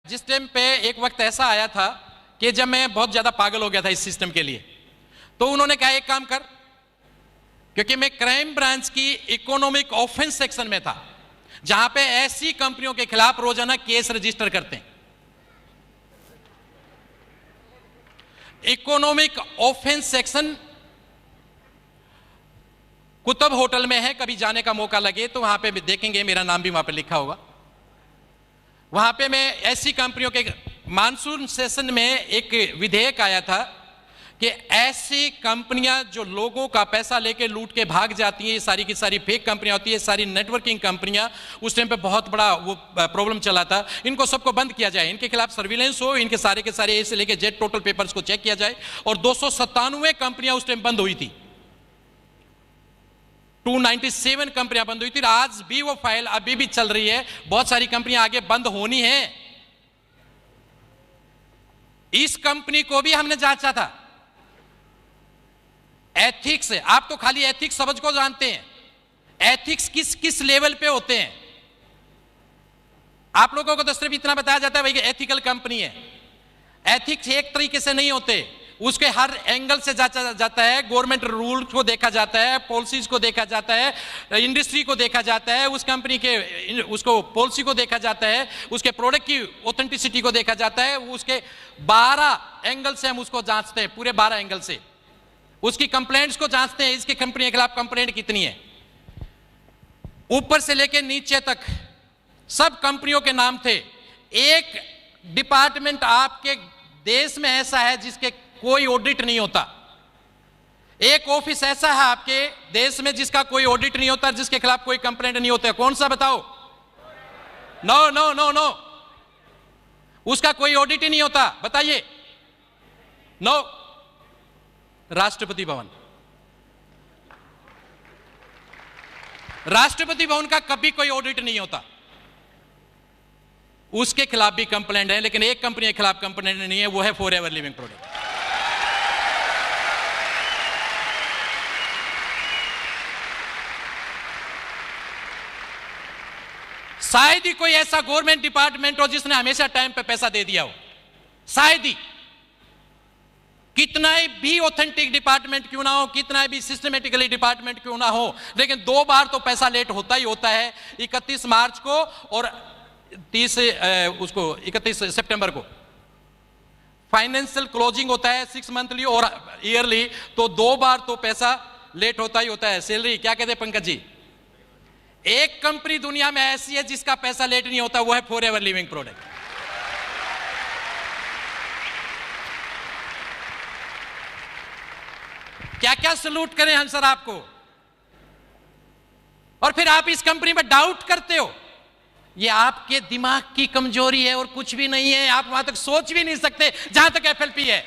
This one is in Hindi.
जिस टाइम पे एक वक्त ऐसा आया था कि जब मैं बहुत ज्यादा पागल हो गया था इस सिस्टम के लिए, तो उन्होंने कहा एक काम कर, क्योंकि मैं क्राइम ब्रांच की इकोनॉमिक ऑफेंस सेक्शन में था, जहां पे ऐसी कंपनियों के खिलाफ रोजाना केस रजिस्टर करते हैं। Economic offence section Qutub hotel में है, कभी जाने का मौका लगे तो वहां पे भी देखेंगे, मेरा नाम भी वहां पे लिखा होगा। वहां पे मैं ऐसी कंपनियों के मानसून सेशन में एक विधेयक आया था कि ऐसी कंपनियां जो लोगों का पैसा लेके लूट के भाग जाती हैं, ये सारी की सारी फेक कंपनियां होती है, सारी नेटवर्किंग कंपनियां, उस टाइम पे बहुत बड़ा वो प्रॉब्लम चला था, इनको सबको बंद किया जाए, इनके खिलाफ सर्विलेंस हो, इनके सारे के सारे ए से लेके जेड टोटल पेपर्स को चेक किया जाए। और 297 कंपनियां उस टाइम बंद हुई थी, 297 कंपनियां बंद हुई थी। आज भी वो फाइल अभी भी चल रही है, बहुत सारी कंपनियां आगे बंद होनी है। इस कंपनी को भी हमने जांचा था एथिक्स है। आप तो खाली एथिक्स समझ को जानते हैं, एथिक्स किस किस लेवल पे होते हैं। आप लोगों को तो सिर्फ इतना बताया जाता है भाई कि एथिकल कंपनी है। एथिक्स एक तरीके से नहीं होते, उसके हर एंगल से जांचा जाता है। गवर्नमेंट रूल को देखा जाता है, पॉलिसीज को देखा जाता है, इंडस्ट्री को देखा जाता है, उस कंपनी के उसको पॉलिसी को देखा जाता है, उसके प्रोडक्ट की ऑथेंटिसिटी को देखा जाता है। उसके 12 एंगल से हम उसको जांचते हैं, पूरे 12 एंगल से उसकी कंप्लेंट्स को जांचते हैं। इसकी कंपनी के खिलाफ कंप्लेंट कितनी है, ऊपर से लेकर नीचे तक सब कंपनियों के नाम थे। एक डिपार्टमेंट आपके देश में ऐसा है जिसके कोई ऑडिट नहीं होता। एक ऑफिस ऐसा है आपके देश में जिसका कोई ऑडिट नहीं होता, जिसके खिलाफ कोई कंप्लेंट नहीं होता। कौन सा बताओ? नो नो नो नो, उसका कोई ऑडिट ही नहीं होता। बताइए। नो, राष्ट्रपति भवन। राष्ट्रपति भवन का कभी कोई ऑडिट नहीं होता, उसके खिलाफ भी कंप्लेंट है, लेकिन एक कंपनी के खिलाफ कंप्लेंट नहीं है, वो है फॉरएवर लिविंग प्रोडक्ट। शायद ही कोई ऐसा गवर्नमेंट डिपार्टमेंट हो जिसने हमेशा टाइम पे पैसा दे दिया हो, शायद ही। कितना भी ऑथेंटिक डिपार्टमेंट क्यों ना हो, कितना भी सिस्टमेटिकली डिपार्टमेंट क्यों ना हो, लेकिन 2 बार तो पैसा लेट होता ही होता है। 31 मार्च को और 31 सितंबर को फाइनेंशियल क्लोजिंग होता है, 6 मंथली और ईयरली, तो 2 बार तो पैसा लेट होता ही होता है। सैलरी क्या कहते हैं पंकज जी? एक कंपनी दुनिया में ऐसी है जिसका पैसा लेट नहीं होता, वो है फॉरएवर लिविंग प्रोडक्ट। क्या क्या सलूट करें हम सर आपको, और फिर आप इस कंपनी पर डाउट करते हो। ये आपके दिमाग की कमजोरी है और कुछ भी नहीं है। आप वहां तक सोच भी नहीं सकते जहां तक एफएलपी है।